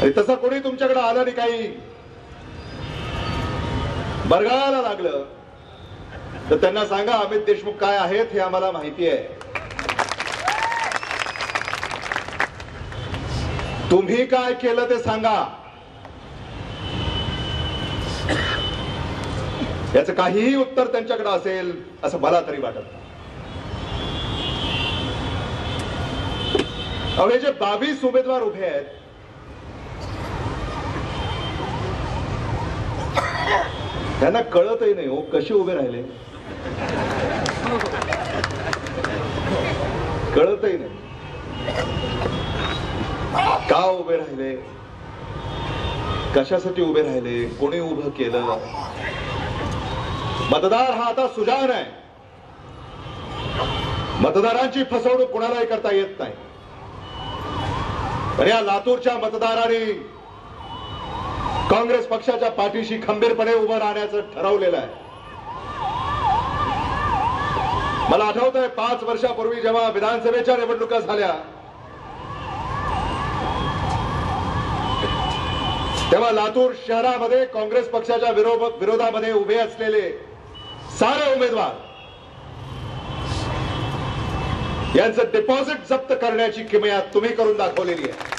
आणि तसं कोणी तुमच्याकडे आलं आणि काही बरगाळायला लागलं तर त्यांना सांगा अमित देशमुख काय आहेत हे आम्हाला माहिती आहे. तुम्ही काय केलं ते सांगा. याचं काहीही उत्तर त्यांच्याकडे असेल असं मला तरी वाटत नाही. हे जे 22 उमेदवार उभे आहेत त्यांना कळतही नाही हो कसे उभे राहिले. कळतही नाही का उभे राहिले, कशासाठी उभे राहिले, कोणी उभं केलं. मतदार हा आता सुजाण आहे. मतदारांची फसवणूक कोणालाही करता येत नाही. तर या लातूरच्या मतदारांनी काँग्रेस पक्षाच्या पाठीशी खंबीरपणे उभं राहण्याचं ठरवलेलं आहे. मला आठवत आहे 5 वर्षापूर्वी जेव्हा विधानसभेच्या निवडणुका झाल्या तेव्हा लातूर शहरामध्ये काँग्रेस पक्षाच्या विरोधामध्ये उभे असलेले सारे उमेदवार यांचं डिपॉझिट जप्त करण्याची किमया तुम्ही करून दाखवलेली आहे.